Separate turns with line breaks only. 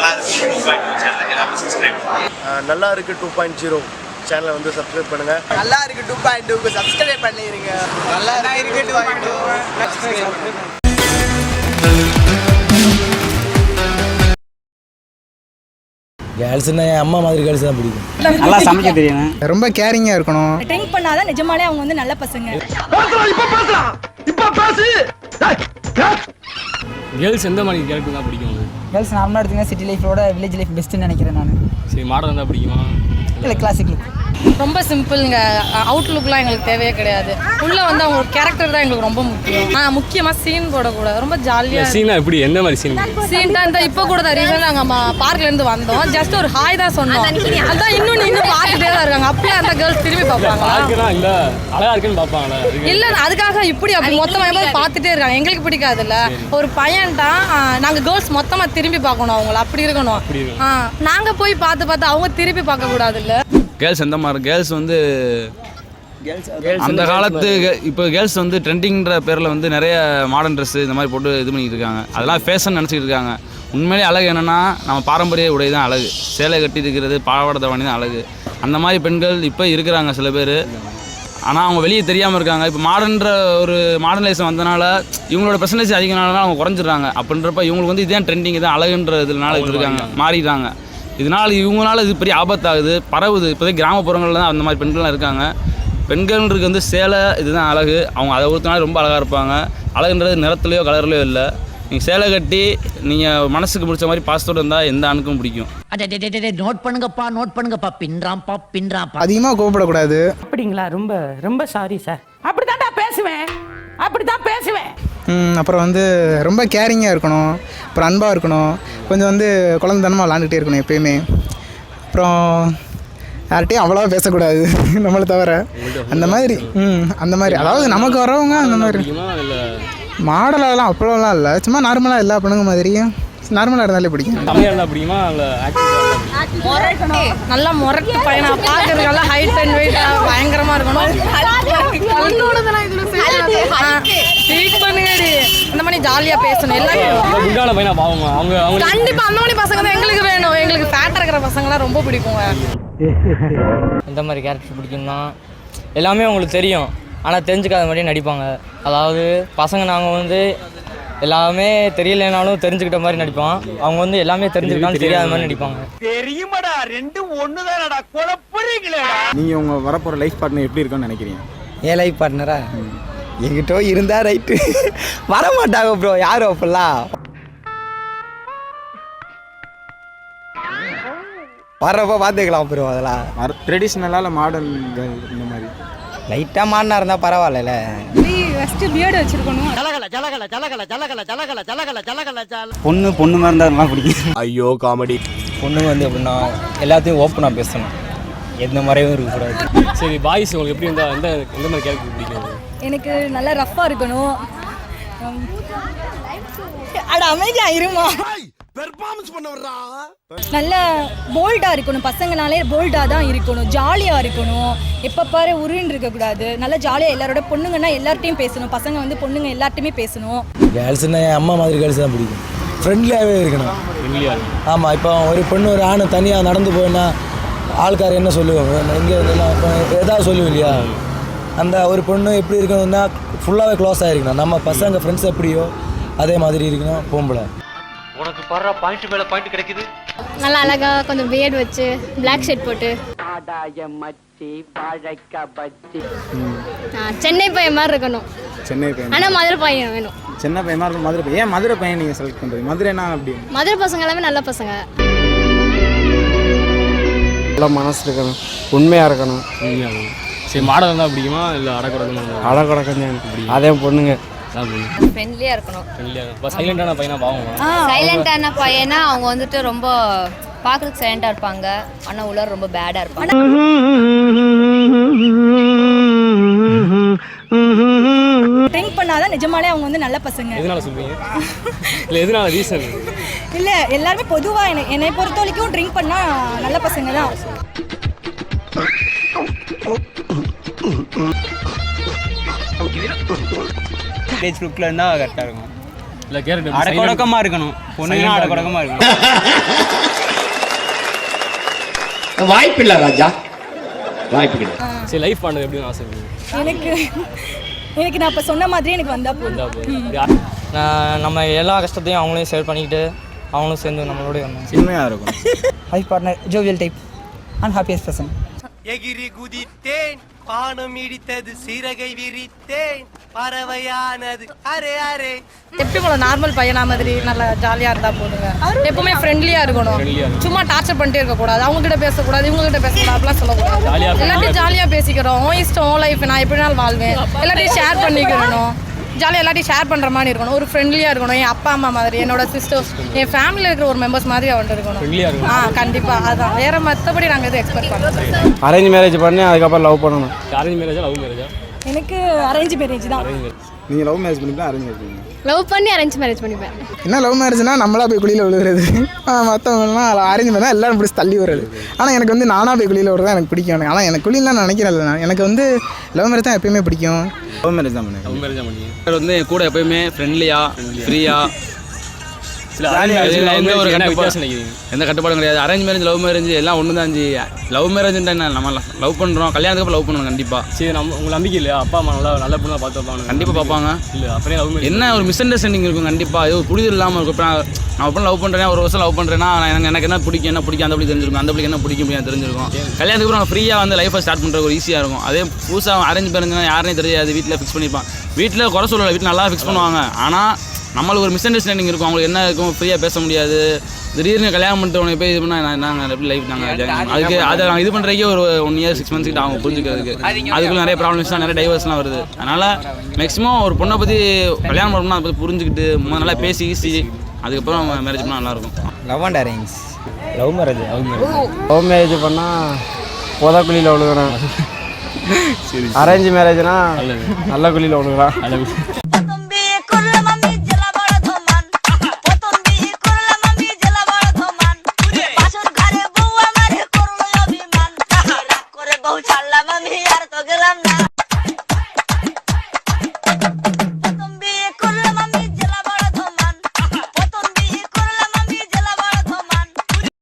நல்லா இருக்கு 2.0 சேனல் எல்லாரும் சப்ஸ்கிரைப் பண்ணுங்க.
நல்லா இருக்கு 2.0 சேனலை வந்து சப்ஸ்கிரைப் பண்ணுங்க.
நல்லா இருக்கு 2.2க்கு சப்ஸ்கிரைப் பண்ணிருங்க. நல்லா இருக்கு 2.2 சப்ஸ்கிரைப் பண்ணுங்க.
கேர்ள்ஸ்னா என் அம்மா மாதிரி கேர்ள்ஸ் தான் பிடிக்கும்.
நல்லா சமைக்க தெரியும்,
ரொம்ப கேரிங்காக இருக்கணும்.
ட்ரிங்க் பண்ணாதான் நிஜமாலே அவங்க வந்து நல்ல பசங்க.
கேர்ள்ஸ் எந்த மாதிரி கேரக்டர் தான் பிடிக்கும்?
கேர்ள்ஸ் நார்மலாக எடுத்தீங்கன்னா சிட்டி லைஃபோட வில்லேஜ் லைஃப் பெஸ்ட்டுன்னு நினைக்கிறேன் நான்.
சரி, மாடர்ன் தான் பிடிக்குமா
இல்லை கிளாசிக் லுக்?
ரொம்ப சிம்பிளுங்க. அவுட்லுக்லாம் எங்களுக்கு தேவையே கிடையாது. உள்ள வந்து அவங்க கேரக்டர் தான் எங்களுக்கு ரொம்ப முக்கியம். முக்கியமாக சீன் போடக்கூடாது. ரொம்ப ஜாலியாக
சீனா எப்படி எந்த மாதிரி சீன்?
சீன் தான் இந்த இப்போ கூட தான் ரீசன் நாங்கள் பார்க்லேருந்து வந்தோம். ஜஸ்ட் ஒரு ஹாய் தான் சொன்னோம். அதான் இன்னும் பார்த்துட்டே தான் இருக்காங்க. அப்படியே அந்த கேர்ள்ஸ் திரும்பி பார்ப்பாங்களா?
இல்லை அழகா இருக்குன்னு பார்ப்பாங்களா?
இல்லை அதுக்காக இப்படி அப்படி மொத்தமாக பார்த்துட்டே இருக்காங்க. எங்களுக்கு பிடிக்காது. இல்லை ஒரு பையன்ட்டா நாங்கள் கேர்ள்ஸ் மொத்தமாக திரும்பி பார்க்கணும். அவங்கள அப்படி இருக்கணும். நாங்கள் போய் பார்த்து அவங்க திருப்பி பார்க்கக்கூடாது. இல்லை
கேர்ள்ஸ் எந்த மாதிரி கேர்ள்ஸ் வந்து அந்த காலத்து இப்போ கேர்ள்ஸ் வந்து ட்ரெண்டிங்கிற பேரில் வந்து நிறைய மாடர்ன் ட்ரெஸ்ஸு இந்த மாதிரி போட்டு இது பண்ணிக்கிட்டு இருக்காங்க. அதெல்லாம் ஃபேஷன் நினச்சிக்கிட்டு இருக்காங்க. உண்மையிலே அழகு என்னென்னா நம்ம பாரம்பரிய உடை தான் அழகு. சேலை கட்டி இருக்கிறது, பாவாடை தாவணி தான் அழகு. அந்த மாதிரி பெண்கள் இப்போ இருக்கிறாங்க சில பேர். ஆனால் அவங்க வெளியே தெரியாமல் இருக்காங்க. இப்போ மாடர்ன்ற ஒரு மாடர்னைசேஷன் வந்தனால இவங்களோட பெர்சன்டேஜ் அதிகனால அவங்க குறைஞ்சிடுறாங்க. அப்படின்றப்ப இவங்களுக்கு வந்து இதுதான் ட்ரெண்டிங், இதுதான் அழகுன்ற இதனால இருக்காங்க, மாறிடுறாங்க. இதனால் இவங்களால இது பெரிய ஆபத்தாகுது, பரவுது. இப்போதைக்கு கிராமப்புறங்களில் தான் அந்த மாதிரி பெண்கள்லாம் இருக்காங்க. பெண்கள்ன்றது வந்து சேலை இதுதான் அழகு. அவங்க அதை ஒருத்தனால ரொம்ப அழகாக இருப்பாங்க. அழகுன்றது நிறத்துலையோ கலர்லையோ இல்லை. நீங்கள் சேலை கட்டி நீங்கள் மனசுக்கு பிடிச்ச மாதிரி பாசத்தோடு இருந்தால் எந்த ஆணுக்கும் பிடிக்கும்.
நோட் பண்ணுங்கப்பா பின்றாம்பா.
அதிகமாக கோவப்படக்கூடாது.
அப்படிங்களா? ரொம்ப ரொம்ப சாரி சார். அப்படிதான் பேசுவேன்.
அப்புறம் வந்து ரொம்ப கேரிங்காக இருக்கணும். அப்புறம் அன்பாக இருக்கணும். கொஞ்சம் வந்து குழந்தைத்தனமாக விளாண்டுட்டே இருக்கணும் எப்பயுமே. அப்புறம் யார்கிட்டையும் அவ்வளோவா பேசக்கூடாது நம்மளை தவிர. அந்த மாதிரி அதாவது நமக்கு வரவங்க அந்த மாதிரி மாடலாலாம் அவ்வளோலாம் இல்லை. சும்மா நார்மலாக எல்லா பொண்ணுங்க மாதிரியும் நார்மலாக இருந்தாலே பிடிக்கும்.
பிடிக்குமா?
நல்லா முரட்டு பையனா பார்க்கறதுக்கெல்லாம் ஹைட் அண்ட் வெயிட் பயங்கரமாக இருக்கணும். இந்த மாதிரி ஜாலியாக பேசணும். எல்லாரும் கண்டிப்பாக அந்த மாதிரி பசங்க தான் எங்களுக்கு வேணும். எங்களுக்கு ஃபேட்டாக இருக்கிற பசங்களாம் ரொம்ப பிடிக்குங்க.
எந்த மாதிரி கேரக்டர் பிடிக்கும்னா எல்லாமே அவங்களுக்கு தெரியும், ஆனால் தெரிஞ்சுக்காத மாதிரியே நடிப்பாங்க. அதாவது பசங்க நாங்கள் வந்து எல்லாமே தெரியலைனாலும் தெரிஞ்சுக்கிட்ட மாதிரி நடிப்போம். அவங்க வந்து எல்லாமே தெரிஞ்சுக்கிட்டாலும் தெரியாத மாதிரி நடிப்பாங்க.
தெரியுமாடா, ரெண்டும் ஒண்ணுதானடா, குழப்பறீங்களா?
நீங்கள் உங்கள் வரப்போகிற லைஃப் பார்ட்னர் எப்படி இருக்குன்னு நினைக்கிறீங்க?
ஏன் லைஃப் பார்ட்னரா? எங்கிட்ட இருந்தா ரைட்டு. வரமாட்டாங்க ப்ரோ யாரும் அப்பெல்லாம். வர்றப்போ பார்த்துக்கலாம் ப்ரோ. அதெல்லாம்
ட்ரெடிஷ்னலாக இல்லை மாடர்ன்கள் இந்த மாதிரி
லைட்டாக மாடனா இருந்தால் பரவாயில்ல.
ஃபஸ்ட்டு பியர்டு வச்சுருக்கணும்.
பொண்ணு மாதிரி இருந்தால் நல்லா பிடிக்கும்.
ஐயோ காமெடி.
பொண்ணுங்க வந்து எப்படின்னா எல்லாத்தையும் ஓப்பனாக பேசணும், எந்த மாதிரியும் இருக்கக்கூடாது.
சரி, பாய்ஸ் உங்களுக்கு எப்படி இருந்தால் எந்த மாதிரி கேரக்டர் பிடிக்கும்?
எனக்கு நல்லா ரஃப்பாக இருக்கணும். அமைதியாக இருமா. நல்ல போல்டாக இருக்கணும். பசங்கனாலே போல்டாக தான் இருக்கணும். ஜாலியாக இருக்கணும். எப்போ பாரு உருன்னு இருக்கக்கூடாது. நல்லா ஜாலியாக எல்லாரோட பொண்ணுங்கன்னா எல்லார்ட்டையும் பேசணும். பசங்க வந்து பொண்ணுங்க எல்லார்ட்டையுமே பேசணும்.
கேர்ள்ஸ்னா என் அம்மா மாதிரி கேர்ள்ஸ் தான் பிடிக்கும். ஃப்ரெண்ட்லியாகவே இருக்கணும். ஆமாம், இப்போ ஒரு பொண்ணு ஒரு ஆணை தனியாக நடந்து போயின்னா ஆள்கார் என்ன சொல்லுவாங்க, இங்கே இப்போ எதாவது சொல்லுவோம் இல்லையா? அந்த ஒரு பொண்ணு எப்படி இருக்கணும்னா ஃபுல்லாகவே க்ளோஸாக இருக்கணும். நம்ம பசங்க ஃப்ரெண்ட்ஸ் எப்படியோ அதே மாதிரி இருக்கணும். பொம்பளை
உனக்கு பாரு பாயிண்ட் மேல பாயிண்ட் கிடைக்குது.
நல்லா அழகா கொஞ்சம் பியர்ட் வச்சு பிளாக் ஷர்ட் போட்டு சென்னை பையன் மாதிரி இருக்கணும்.
சென்னை பையன்
ஆனால் மதுரை பையன் வேணும்.
சென்னை பையன் மாதிரி மதுரை பையன். ஏன் மதுரை பையன் நீங்கள் செலக்ட் பண்ணுறீங்க? மதுரைனா அப்படி
மதுரை பசங்க எல்லாமே நல்ல பசங்க.
நல்லா மனசு இருக்கணும், உண்மையாக இருக்கணும்.
சரி, மாடர்ன் தான் பிடிக்குமா இல்லை
அடக்கடக்கம்? அதே பொண்ணுங்க
ஃப்ரெண்ட்லியாக இருக்கணும்.
சைலண்டான பையனா பாவம்.
சைலண்டான பையனா அவங்க வந்துட்டு ரொம்ப பார்க்குறதுக்கு சைலண்டாக இருப்பாங்க. ஆனால் உள்ளார ரொம்ப பேடாக இருப்பாங்க. ட்ரிங்க் பண்ணாதான் நிஜமாலே அவங்க வந்து நல்ல பசங்க.
எதனால சொல்றீங்க? இல்லை எதனால ரீசன்?
இல்லை எல்லாருமே பொதுவாக என்னை பொறுத்த வரைக்கும் ட்ரிங்க் பண்ணால் நல்ல பசங்க தான்.
லுக்கில் இருந்தால் கரெக்டாக இருக்கும்.
இல்லை கேரக்டர்
அடக்கொடக்கமாக இருக்கணும். பொண்ணுங்கன்னா அடக்கொடக்கமாக இருக்கணும்.
வாய்ப்பில்லை ராஜா, வாய்ப்பு கிடையாது.
சரி லைஃப் பண்ணுறது எப்படின்னு ஆசை
எனக்கு நான் இப்போ சொன்ன மாதிரி எனக்கு வந்தால் போதும்.
நம்ம எல்லா கஷ்டத்தையும் அவங்களையும் ஷேர் பண்ணிக்கிட்டு அவங்களும் சேர்ந்து நம்மளோட வரணும்.
உண்மையாக இருக்கும்.
Life partner jovial type and happiest person.
எகிரி குதித்தேன், பானம் இடித்தது, சிறகை விரித்தேன், பறவையானது அரே அரே.
எப்படி போல நார்மல் பையனா மாதிரி நல்லா ஜாலியாக இருந்தால் போதுங்க. எப்பவுமே ஃப்ரெண்ட்லியாக இருக்கணும். சும்மா டார்ச்சர் பண்ணிட்டே இருக்கக்கூடாது. அவங்ககிட்ட பேசக்கூடாது, இவங்ககிட்ட பேசக்கூடாது, அப்படிலாம் சொல்லக்கூடாது. எல்லாத்தையும் ஜாலியாக பேசிக்கிறோம். இஷ்டம் லைஃப், நான் எப்படினாலும் வாழ்வேன். எல்லாத்தையும் ஷேர் பண்ணிக்கிறணும். ஜாலியாக எல்லாத்தையும் ஷேர் பண்ணுற மாதிரி இருக்கணும். ஒரு ஃப்ரெண்ட்லியாக இருக்கணும். என் அப்பா அம்மா மாதிரி, என்னோட சிஸ்டர்ஸ், என் ஃபேமிலியில் இருக்கிற ஒரு மெம்பர்ஸ் மாதிரி அவன்ட்டு இருக்கணும். கண்டிப்பாக அதுதான். வேறு மற்றபடி நாங்கள் எதுவும் எக்ஸ்பெக்ட் பண்ணுறோம்.
அரேஞ்ச் மேரேஜ் பண்ணி அதுக்கப்புறம் லவ் பண்ணணும்.
அரேஞ்ச் மேரேஜா லவ் மேரேஜா?
எனக்கு அரேஞ்ச் மேரேஜ் தான்.
நீங்கள் லவ் மேரேஜ் பண்ணிப்பா அரேஞ்ச் மேரேஜ் பண்ணுங்க?
லவ் பண்ணி அரேஞ்ச் மேரேஜ் பண்ணிப்பேன்.
என்ன லவ் மேரேஜ்னா நம்மளா போய் குழியில் விழுகிறது, மற்றவங்கலாம் அரேஞ்ச் பண்ணால் எல்லோரும் பிடிச்சி தள்ளி வர்றது. ஆனால் எனக்கு வந்து நானாக போய் குழியில் விடுறது எனக்கு பிடிக்கும். ஆனால் எனக்கு குழிலாம் நான் நினைக்கிறேன். எனக்கு வந்து லவ் மேரேஜ் தான் எப்பயுமே பிடிக்கும்.
லவ் மேரேஜ் தான் பண்ணுங்க.
லவ் மேரேஜ் தான் பண்ணி
வந்து என் கூட எப்பயுமே ஃப்ரெண்ட்லியாக ஃப்ரீயாக
எந்த ஒரு
எந்த கட்டுப்பாடும் கிடையாது. அரேஞ்ச் மேரேஜ் லவ் மேரேஜ் எல்லாம் ஒன்று தான். லவ் மேரேஜ்ன்ட்டு என்ன, நம்ம லவ் பண்ணுறோம், கல்யாணத்துக்கு லவ் பண்ணணும் கண்டிப்பாக.
சரி உங்களுக்கு நம்பிக்கை இல்லையா? அப்பா அம்மா நல்ல பொண்ணாக பார்த்து வைப்பாங்க?
கண்டிப்பாக பார்ப்பாங்க.
இல்லை அப்படியே லவ் மேரேஜ்
என்ன ஒரு மிஸ் அண்டர்ஸ்டாண்டிங் இருக்கும் கண்டிப்பாக. அது புரிதல் இல்லாமல் இருக்கும். இப்போ நான் பொண்ணு லவ் பண்ணுறேன், ஒரு வருஷம் லவ் பண்ணுறேன்னா எனக்கு என்ன பிடிக்கும் என்ன பிடிக்கும் அந்த அப்படி தெரிஞ்சிருக்கும், அந்த அப்படி என்ன பிடிக்கும் தெரிஞ்சிருக்கும். கல்யாணத்துக்கு அப்புறம் ஃப்ரீயாக வந்து லைஃப்பை ஸ்டார்ட் பண்ணுறது ஒரு ஈஸியாக இருக்கும். அதே புதுசாக அரேஞ்ச் மேரேஜ்னா யாருனே தெரியாது, வீட்டில் ஃபிக்ஸ் பண்ணிப்பான். வீட்டில் குறை சொல்லலை, வீட்டில் நல்லா ஃபிக்ஸ் பண்ணுவாங்க. ஆனால் நம்மளுக்கு ஒரு மிஸ் அண்டர்ஸ்டாண்டிங் இருக்கும். அவங்களுக்கு என்ன இருக்கும், ஃப்ரீயாக பேச முடியாது. திடீர்னு கல்யாணம் பண்ணிட்டு உனக்கு போய் இது பண்ணால் நாங்கள் எப்படி லைஃப் நாங்கள் அதுக்கு அதை நாங்கள் இது பண்ணுறதுக்கே ஒரு 1 year 6 months கிட்ட அவங்க புரிஞ்சுக்கிறதுக்கு. அதுக்குள்ள நிறைய ப்ராப்ளம்ஸ்லாம் நிறைய டைவர்ஸ்லாம் வருது. அதனால் மேக்ஸிமம் ஒரு பொண்ணை பற்றி கல்யாணம் பண்ணணும்னா அதை பற்றி புரிஞ்சுக்கிட்டு நல்லா பேசி அதுக்கப்புறம் மேரேஜ் பண்ணால் நல்லாயிருக்கும்.
Love and arrange. Love marriage love marriage பண்ணால் புதக்குழியில் விழுகிறேன். அரேஞ்ச் மேரேஜ்னா நல்ல குழியில் விழுகிறான்.